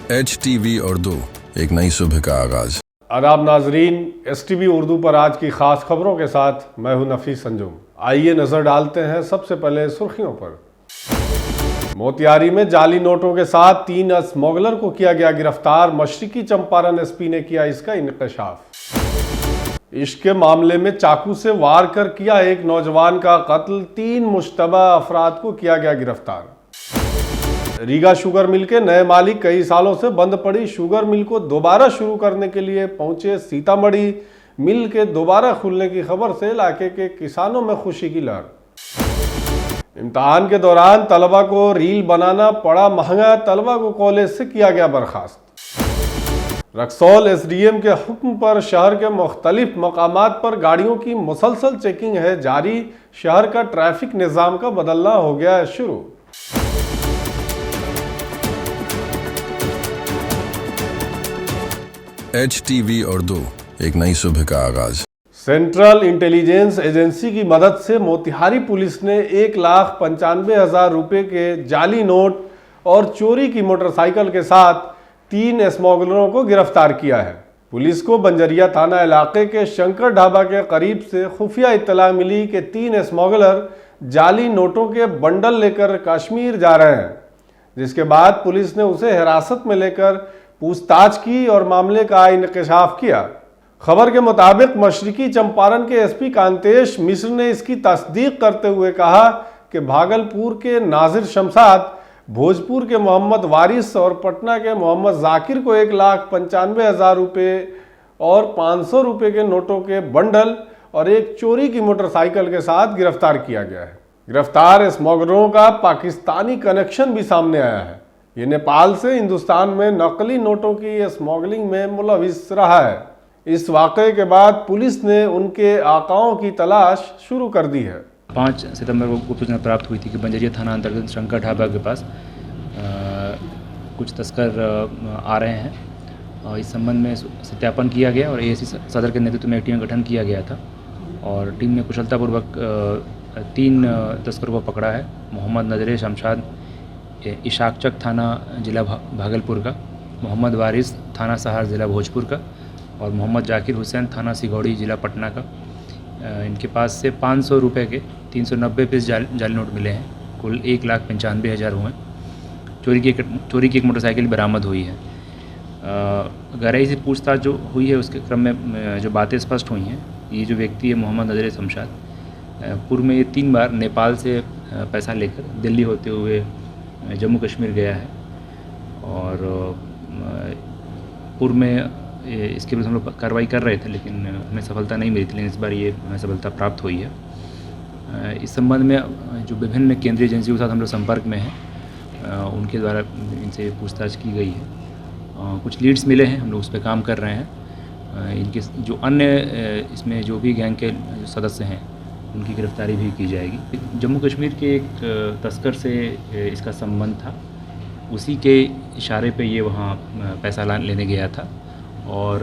HTV Urdu, एक नई सुबह का आगाज। आदाब नाजरीन, STV उर्दू पर आज की खास खबरों के साथ मैं हूं नफीस अंजुम। आइए नजर डालते हैं सबसे पहले सुर्खियों पर। मोतिहारी में जाली नोटों के साथ 3 स्मगलर को किया गया गिरफ्तार। मशरिकी चंपारण SP ने किया इसका इंकशाफ। इश्क के मामले में चाकू से वार कर किया एक नौजवान का कत्ल। 3 मुश्तबा अफराद को किया गया गिरफ्तार। रीगा शुगर मिल के नए मालिक कई सालों से बंद पड़ी शुगर मिल को दोबारा शुरू करने के लिए पहुंचे सीतामढ़ी। मिल के दोबारा खुलने की खबर से इलाके के किसानों में खुशी की लहर। इम्तिहान के दौरान तलबा को रील बनाना पड़ा महंगा। तलबा को कॉलेज से किया गया बर्खास्त। रक्सौल SDM के हुक्म पर शहर के मुख्तलिफ मकामात पर गाड़ियों की मुसलसल चेकिंग है जारी। शहर का ट्रैफिक निज़ाम का बदलना हो गया है शुरू। HTV उर्दू, एक नई सुबह का आगाज। सेंट्रल इंटेलिजेंस एजेंसी की मदद से मोतिहारी पुलिस ने 1,95,000 रुपए के जाली नोट और चोरी की मोटरसाइकिल के साथ 3 स्मगलरों को गिरफ्तार किया है। पुलिस को बंजरिया थाना इलाके के शंकर ढाबा के करीब से खुफिया इत्तला मिली कि 3 स्मगलर जाली नोटों के बंडल लेकर कश्मीर जा रहे हैं, जिसके बाद पुलिस ने उसे हिरासत में लेकर पूछताछ की और मामले का इंकशाफ किया। खबर के मुताबिक मशरिकी चंपारण के SP कांतेश मिश्र ने इसकी तस्दीक करते हुए कहा कि भागलपुर के नाजिर शमशाद, भोजपुर के मोहम्मद वारिस और पटना के मोहम्मद जाकिर को 1,95,000 रुपये और 500 रुपये के नोटों के बंडल और एक चोरी की मोटरसाइकिल के साथ गिरफ्तार किया गया है। गिरफ्तार स्मगलरों का पाकिस्तानी कनेक्शन भी सामने आया है। ये नेपाल से हिंदुस्तान में नकली नोटों की स्मगलिंग में मुलविस रहा है। इस वाक़े के बाद पुलिस ने उनके आकाओं की तलाश शुरू कर दी है। 5 सितंबर को गुप्त सूचना प्राप्त हुई थी कि बंजरिया थाना अंतर्गत शंकर ढाबा के पास कुछ तस्कर आ रहे हैं। इस संबंध में सत्यापन किया गया और ASC सदर के नेतृत्व में एक टीम का गठन किया गया था और टीम ने कुशलतापूर्वक 3 तस्करों को पकड़ा है। मोहम्मद नजर शमशाद, इशाकचक थाना जिला भागलपुर का, मोहम्मद वारिस थाना सहार ज़िला भोजपुर का और मोहम्मद जाकिर हुसैन थाना सिगौड़ी ज़िला पटना का। इनके पास से 500 रुपये के 390 पीस जाली नोट मिले हैं। कुल 1,95,000 हुए। चोरी की एक मोटरसाइकिल बरामद हुई है। गहराई से पूछताछ जो हुई है उसके क्रम में जो बातें स्पष्ट हुई हैं, ये जो व्यक्ति है मोहम्मद नजर शमशाद, पूर्व में ये 3 बार नेपाल से पैसा लेकर दिल्ली होते हुए जम्मू कश्मीर गया है और पूर्व में इसके विरुद्ध हम लोग कार्रवाई कर रहे थे लेकिन हमें सफलता नहीं मिली थी, लेकिन इस बार ये हमें सफलता प्राप्त हुई है। इस संबंध में जो विभिन्न केंद्रीय एजेंसियों के साथ हम लोग संपर्क में हैं, उनके द्वारा इनसे पूछताछ की गई है। कुछ लीड्स मिले हैं, हम लोग उस पर काम कर रहे हैं। इनके जो अन्य इसमें जो भी गैंग के सदस्य हैं उनकी गिरफ्तारी भी की जाएगी। जम्मू कश्मीर के एक तस्कर से इसका संबंध था, उसी के इशारे पे ये वहाँ पैसा लेने गया था और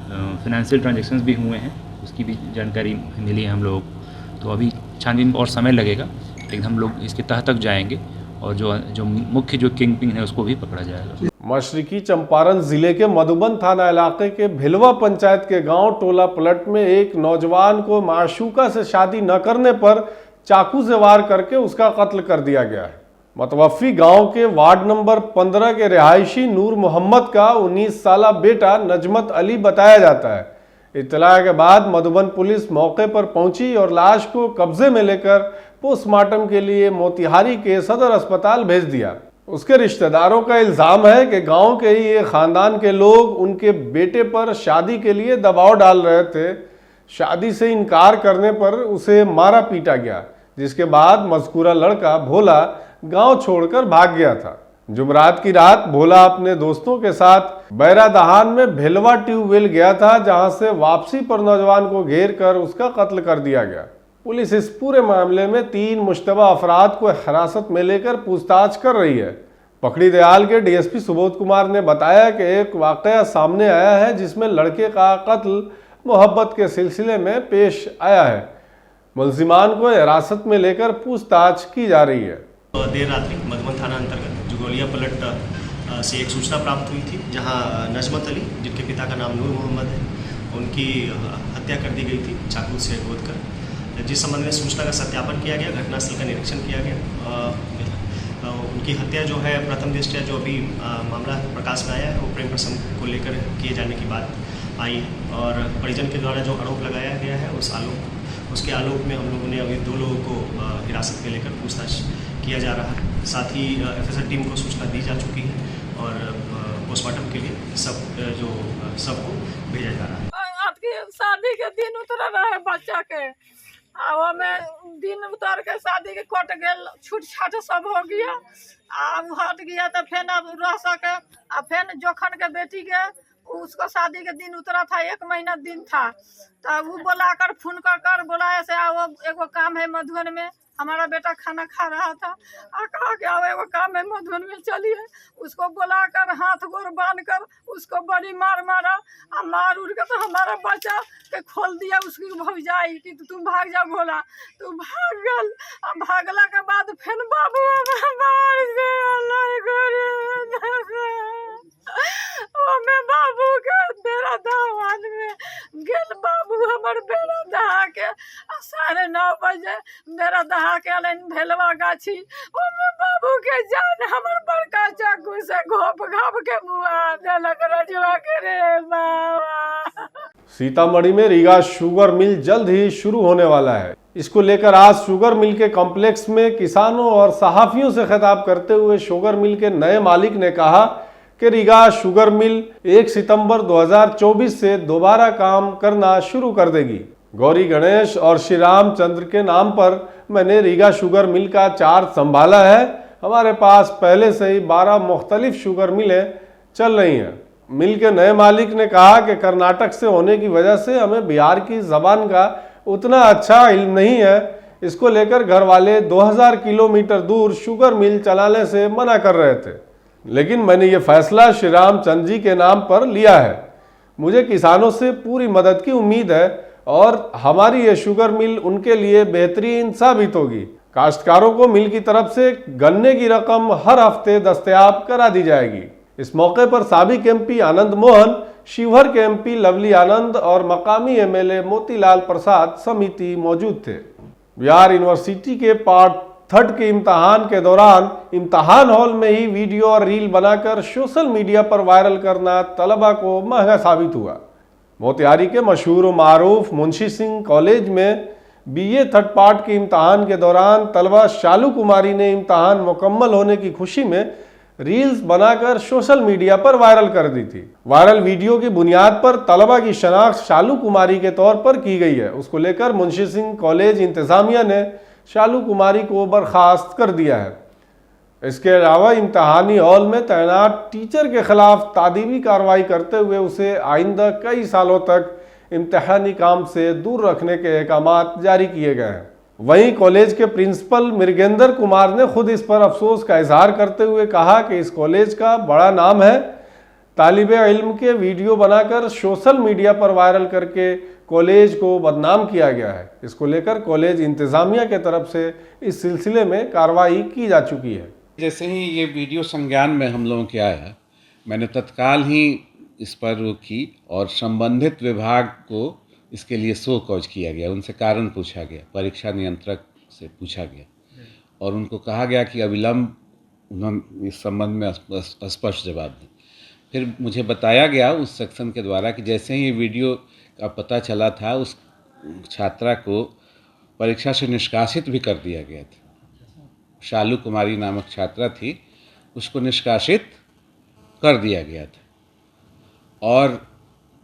फाइनेंशियल ट्रांजैक्शंस भी हुए हैं, उसकी भी जानकारी मिली है हम लोग। तो अभी छानबीन और समय लगेगा, लेकिन हम लोग इसके तह तक जाएंगे और जो मुख्य जो किंग पिन है उसको भी पकड़ा जाएगा। मशरिकी चंपारण जिले के मधुबन थाना इलाके के भिलवा पंचायत के गांव टोला पलट में एक नौजवान को माशूका से शादी न करने पर चाकू से वार करके उसका कत्ल कर दिया गया है। मतवफ़ी गांव के वार्ड नंबर 15 के रिहायशी नूर मोहम्मद का 19 साला बेटा नजमत अली बताया जाता है। इत्तला के बाद मधुबन पुलिस मौके पर पहुंची और लाश को कब्जे में लेकर पोस्टमार्टम के लिए मोतिहारी के सदर अस्पताल भेज दिया। उसके रिश्तेदारों का इल्ज़ाम है कि गांव के ही एक खानदान के लोग उनके बेटे पर शादी के लिए दबाव डाल रहे थे। शादी से इनकार करने पर उसे मारा पीटा गया, जिसके बाद मज़कूरा लड़का भोला गांव छोड़कर भाग गया था। जुमरात की रात भोला अपने दोस्तों के साथ बैरादहान में भिलवा ट्यूबवेल गया था, जहां से वापसी पर नौजवान को घेर कर उसका कत्ल कर दिया गया। पुलिस इस पूरे मामले में 3 मुश्तबा अफराद को हिरासत में लेकर पूछताछ कर रही है। पकड़ी दयाल के DSP सुबोध कुमार ने बताया कि एक वाकया सामने आया है जिसमें लड़के का कत्ल मोहब्बत के सिलसिले में पेश आया है। मुलजिमान को हिरासत में लेकर पूछताछ की जा रही है। देर रात्रि मधुबन थाना अंतर्गत जुगोलिया पलट से एक सूचना प्राप्त हुई थी, जहां नजमत अली, जिनके पिता का नाम नूर मोहम्मद है, उनकी हत्या कर दी गई थी चाकू से गोदकर। जिस संबंध में सूचना का सत्यापन किया गया, घटनास्थल का निरीक्षण किया गया। उनकी हत्या जो है प्रथम दृष्टया जो अभी मामला प्रकाश में आया है वो प्रेम प्रसंग को लेकर किए जाने की बात आई है, और परिजन के द्वारा जो आरोप लगाया गया है उसके आलोक में हम लोगों ने अभी 2 लोगों को हिरासत में लेकर पूछताछ किया जा रहा है। साथ ही एफएसएल टीम को सूचना दी जा चुकी है और पोस्टमार्टम के लिए सबको भेजा जा रहा है। आपकी शादी के दिन उतर रहे बच्चा के, में दिन उतर के शादी के कट गए, छूट छाट सब हो गया, हट गया तो फिर अब रह सके। फिर जोखन के बेटी के उसको शादी के दिन उतरा था, 1 महीना दिन था, तब वो बुलाकर फोन कर बुलाया से आओ एगो काम है मधुबन में, हमारा बेटा खाना खा रहा था, कहा कि आओ एगो काम है मधुबन में चलिए। उसको बुलाकर हाथ गोर बांध कर उसको बड़ी मारा, मार उड़ के तो हमारा बच्चा के खोल दिया उसकी भौजाई कि तुम भाग जा भोला। तू भाग गल, भागला के बाद फिर बाबू मार से मैं बाबू के बेड़ा दहान में गेल, बाबू हमर बेड़ा दहा के 9:30 बजे बेड़ा दहा के अलन भेलवा गाछी, ओमे बाबू के जान हमर बड़का चाकू से घोप घाप के मुआ देलक रजुआ के रे बाबा। सीतामढ़ी में रीगा शुगर मिल जल्द ही शुरू होने वाला है। इसको लेकर आज शुगर मिल के कॉम्प्लेक्स में किसानों और सहाफियों से खिताब करते हुए शुगर मिल के नए मालिक ने कहा कि रीगा शुगर मिल 1 सितंबर 2024 से दोबारा काम करना शुरू कर देगी। गौरी गणेश और श्री रामचंद्र के नाम पर मैंने रीगा शुगर मिल का चार्ज संभाला है। हमारे पास पहले से ही 12 मुख्तलिफ शुगर मिलें चल रही हैं। मिल के नए मालिक ने कहा कि कर्नाटक से होने की वजह से हमें बिहार की जबान का उतना अच्छा इल्म नहीं है। इसको लेकर घर वाले 2000 किलोमीटर दूर शुगर मिल चलाने से मना कर रहे थे, लेकिन मैंने ये फैसला श्री रामचंद्र जी के नाम पर लिया है। मुझे किसानों से पूरी मदद की उम्मीद है और हमारी ये शुगर मिल उनके लिए बेहतरीन साबित होगी। काश्तकारों को मिल की तरफ से गन्ने की रकम हर हफ्ते दस्तयाब करा दी जाएगी। इस मौके पर साबिक एमपी आनंद मोहन, शिवहर के एमपी लवली आनंद और मकामी एमएलए मोतीलाल प्रसाद समिति मौजूद थे। बिहार यूनिवर्सिटी के पार्ट 3 के इम्तहान के दौरान इम्तहान हॉल में ही वीडियो और रील बनाकर सोशल मीडिया पर वायरल करना तलबा को महंगा साबित हुआ। मोतिहारी के मशहूर व मारूफ मुंशी सिंह कॉलेज में बीए 3rd पार्ट के इम्तहान के दौरान तलबा शालू कुमारी ने इम्तहान मुकम्मल होने की खुशी में रील्स बनाकर सोशल मीडिया पर वायरल कर दी थी। वायरल वीडियो की बुनियाद पर तलबा की शनाख्त शालू कुमारी के तौर पर की गई है। उसको लेकर मुंशी सिंह कॉलेज इंतजामिया ने शालू कुमारी को बर्खास्त कर दिया है। इसके अलावा इम्तहानी हॉल में तैनात टीचर के खिलाफ तादीबी कार्रवाई करते हुए उसे आइंदा कई सालों तक इम्तहानी काम से दूर रखने के अहकाम जारी किए गए हैं। वहीं कॉलेज के प्रिंसिपल मृगेंद्र कुमार ने खुद इस पर अफसोस का इजहार करते हुए कहा कि इस कॉलेज का बड़ा नाम है। तालिबे इल्म के वीडियो बनाकर सोशल मीडिया पर वायरल करके कॉलेज को बदनाम किया गया है। इसको लेकर कॉलेज इंतजामिया के तरफ से इस सिलसिले में कार्रवाई की जा चुकी है। जैसे ही ये वीडियो संज्ञान में हम लोगों के आया, मैंने तत्काल ही इस पर वो की और संबंधित विभाग को इसके लिए शो कॉज किया गया। उनसे कारण पूछा गया, परीक्षा नियंत्रक से पूछा गया और उनको कहा गया कि अविलंब उन्होंने इस संबंध में स्पष्ट जवाब दें। फिर मुझे बताया गया उस सेक्शन के द्वारा कि जैसे ही ये वीडियो का पता चला था, उस छात्रा को परीक्षा से निष्कासित भी कर दिया गया था। शालू कुमारी नामक छात्रा थी, उसको निष्कासित कर दिया गया था। और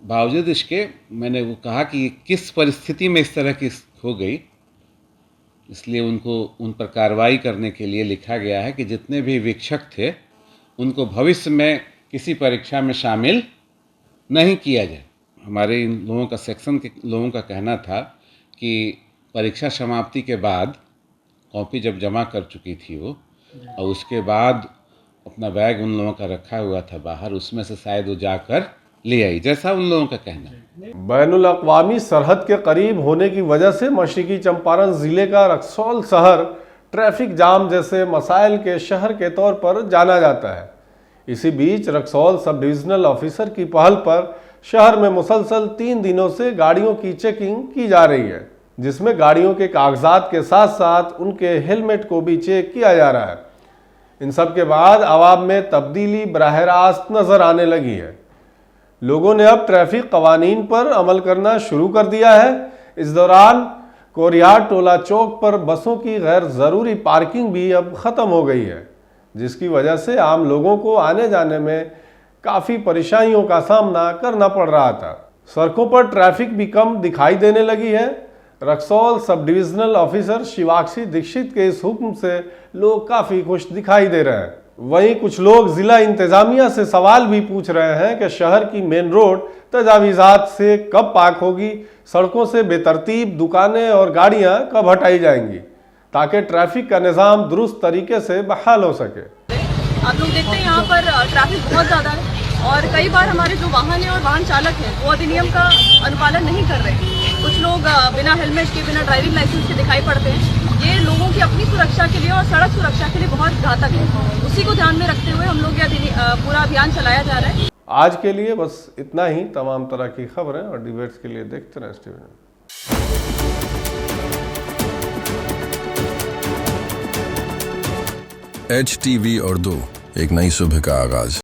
बावजूद इसके मैंने वो कहा कि किस परिस्थिति में इस तरह की हो गई, इसलिए उनको उन पर कार्रवाई करने के लिए लिखा गया है कि जितने भी वीक्षक थे उनको भविष्य में किसी परीक्षा में शामिल नहीं किया जाए। हमारे इन लोगों का सेक्शन के लोगों का कहना था कि परीक्षा समाप्ति के बाद कॉपी जब जमा कर चुकी थी वो, और उसके बाद अपना बैग उन लोगों का रखा हुआ था बाहर, उसमें से शायद वो जाकर ले आई, जैसा उन लोगों का कहना है। बैनुल अक़वामी सरहद के करीब होने की वजह से मशरक़ी चंपारण ज़िले का रक्सौल शहर ट्रैफिक जाम जैसे मसाइल के शहर के तौर पर जाना जाता है। इसी बीच रक्सौल सब डिविजनल ऑफिसर की पहल पर शहर में मुसलसल 3 दिनों से गाड़ियों की चेकिंग की जा रही है, जिसमें गाड़ियों के कागजात के साथ साथ उनके हेलमेट को भी चेक किया जा रहा है। इन सब के बाद आवाम में तब्दीली बराह रास्त नजर आने लगी है। लोगों ने अब ट्रैफिक कवानीन पर अमल करना शुरू कर दिया है। इस दौरान कोरियार टोला चौक पर बसों की गैर ज़रूरी पार्किंग भी अब ख़त्म हो गई है, जिसकी वजह से आम लोगों को आने जाने में काफ़ी परेशानियों का सामना करना पड़ रहा था। सड़कों पर ट्रैफिक भी कम दिखाई देने लगी है। Raxaul sub divisional officer Shivakshi Dixit के इस हुक्म से लोग काफ़ी खुश दिखाई दे रहे हैं। वहीं कुछ लोग जिला इंतजामिया से सवाल भी पूछ रहे हैं कि शहर की मेन रोड तजावीज़ात से कब पाक होगी, सड़कों से बेतरतीब दुकानें और गाड़ियां कब हटाई जाएंगी, ताकि ट्रैफिक का निज़ाम दुरुस्त तरीके से बहाल हो सके। आप लोग देखते हैं यहाँ पर ट्रैफिक बहुत ज़्यादा है और कई बार हमारे जो वाहन है और वाहन चालक हैं वो अधिनियम का अनुपालन नहीं कर रहे। कुछ लोग बिना हेलमेट के, बिना ड्राइविंग लाइसेंस के दिखाई पड़ते हैं। ये लोगों की अपनी सुरक्षा के लिए और सड़क सुरक्षा के लिए बहुत घातक है। उसी को ध्यान में रखते हुए हम लोग ये पूरा अभियान चलाया जा रहा है। आज के लिए बस इतना ही। तमाम तरह की खबरें और डिबेट्स के लिए देखते रहें STV। HTV उर्दू, एक नई सुबह का आगाज।